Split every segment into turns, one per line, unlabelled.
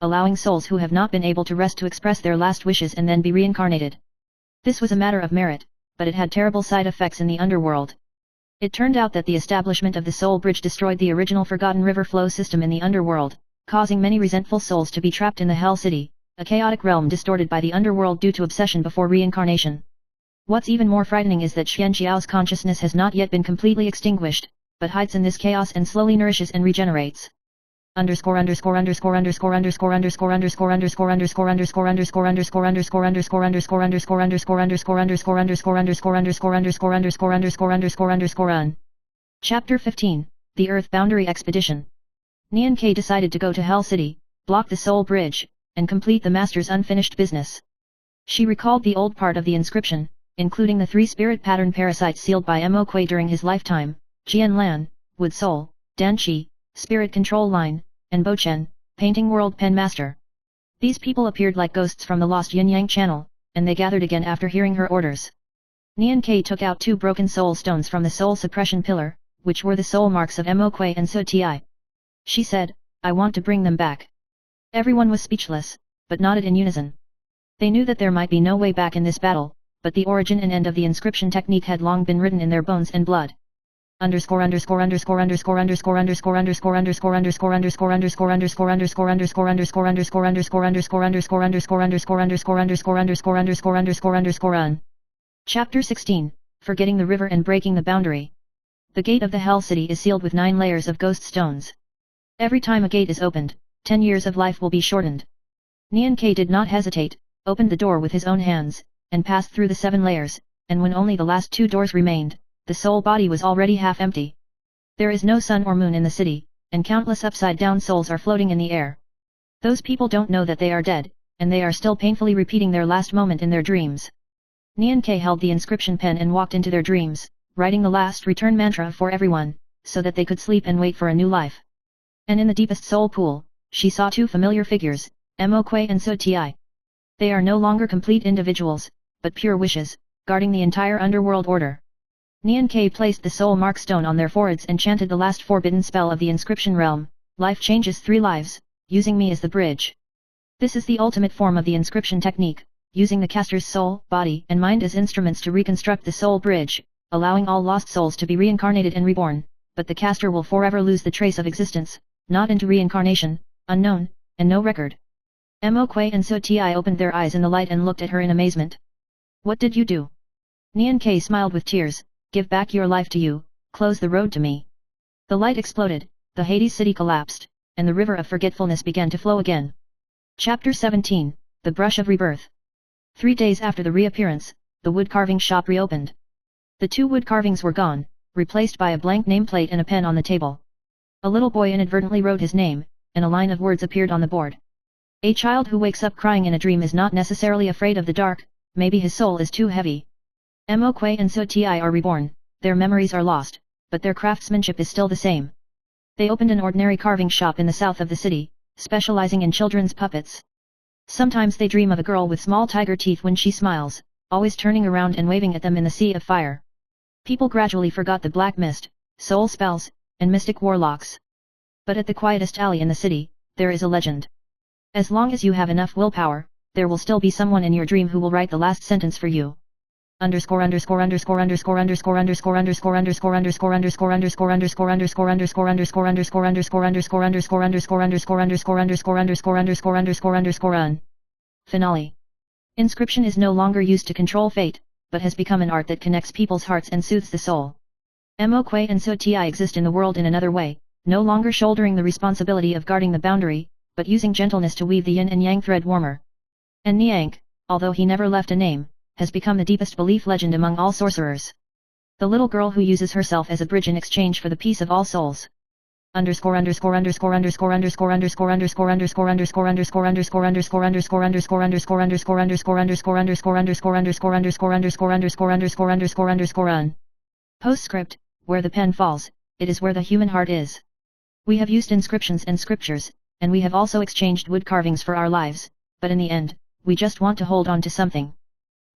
allowing souls who have not been able to rest to express their last wishes and then be reincarnated. This was a matter of merit, but it had terrible side effects in the underworld. It turned out that the establishment of the Soul Bridge destroyed the original forgotten river flow system in the underworld, causing many resentful souls to be trapped in the Hell City, a chaotic realm distorted by the underworld due to obsession before reincarnation. What's even more frightening is that Xian Xiao's consciousness has not yet been completely extinguished, but hides in this chaos and slowly nourishes and regenerates. Chapter 15, The Earth Boundary Expedition. Nian Ke decided to go to Hell City, block the Soul Bridge, and complete the Master's unfinished business. She recalled the old part of the inscription, including the 3 spirit pattern parasites sealed by Mo Kui during his lifetime, Jian Lan, Wood Soul, Dan Qi, Spirit Control Line, and Bo Chen, Painting World Pen Master. These people appeared like ghosts from the lost Yin Yang channel, and they gathered again after hearing her orders. Nian Ke took out 2 broken soul stones from the soul suppression pillar, which were the soul marks of Mo Kui and Su Ti. She said, "I want to bring them back." Everyone was speechless, but nodded in unison. They knew that there might be no way back in this battle, but the origin and end of the inscription technique had long been written in their bones and blood. Chapter 16, Forgetting the River and Breaking the Boundary. The gate of the Hell City is sealed with 9 layers of ghost stones. Every time a gate is opened, 10 years of life will be shortened. Nian Ke did not hesitate, opened the door with his own hands, and passed through the 7 layers, and when only the last 2 doors remained, the soul body was already half empty. There is no sun or moon in the city, and countless upside-down souls are floating in the air. Those people don't know that they are dead, and they are still painfully repeating their last moment in their dreams. Nian Ke held the inscription pen and walked into their dreams, writing the last return mantra for everyone, so that they could sleep and wait for a new life. And in the deepest soul pool, she saw 2 familiar figures, Mo Kui and Su Ti. They are no longer complete individuals, but pure wishes, guarding the entire underworld order. Nian Ke placed the soul mark stone on their foreheads and chanted the last forbidden spell of the inscription realm, "Life changes 3 lives, using me as the bridge." This is the ultimate form of the inscription technique, using the caster's soul, body and mind as instruments to reconstruct the soul bridge, allowing all lost souls to be reincarnated and reborn, but the caster will forever lose the trace of existence, not into reincarnation, unknown, and no record. Mo Kui and Su Ti opened their eyes in the light and looked at her in amazement. "What did you do?" Nian Ke smiled with tears. "Give back your life to you, close the road to me." The light exploded, the Hades city collapsed, and the river of forgetfulness began to flow again. Chapter 17, The Brush of Rebirth. 3 days after the reappearance, the wood carving shop reopened. The 2 wood carvings were gone, replaced by a blank nameplate and a pen on the table. A little boy inadvertently wrote his name, and a line of words appeared on the board. A child who wakes up crying in a dream is not necessarily afraid of the dark, maybe his soul is too heavy. Mo Kui and Su Ti are reborn, their memories are lost, but their craftsmanship is still the same. They opened an ordinary carving shop in the south of the city, specializing in children's puppets. Sometimes they dream of a girl with small tiger teeth when she smiles, always turning around and waving at them in the sea of fire. People gradually forgot the black mist, soul spells, and mystic warlocks. But at the quietest alley in the city, there is a legend. As long as you have enough willpower, there will still be someone in your dream who will write the last sentence for you. Finale. Inscription is no longer used to control fate, but has become an art that connects people's hearts and soothes the soul. Mo Kui and Su Ti exist in the world in another way, no longer shouldering the responsibility of guarding the boundary, but using gentleness to weave the yin and yang thread warmer. And Niang, although he never left a name, has become the deepest belief legend among all sorcerers. The little girl who uses herself as a bridge in exchange for the peace of all souls. Postscript, where the pen falls, it is where the human heart is. We have used inscriptions and scriptures, and we have also exchanged wood carvings for our lives, but in the end, we just want to hold on to something.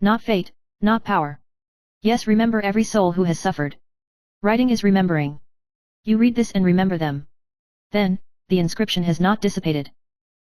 Not fate, not power. Yes, remember every soul who has suffered. Writing is remembering. You read this and remember them. Then, the inscription has not dissipated.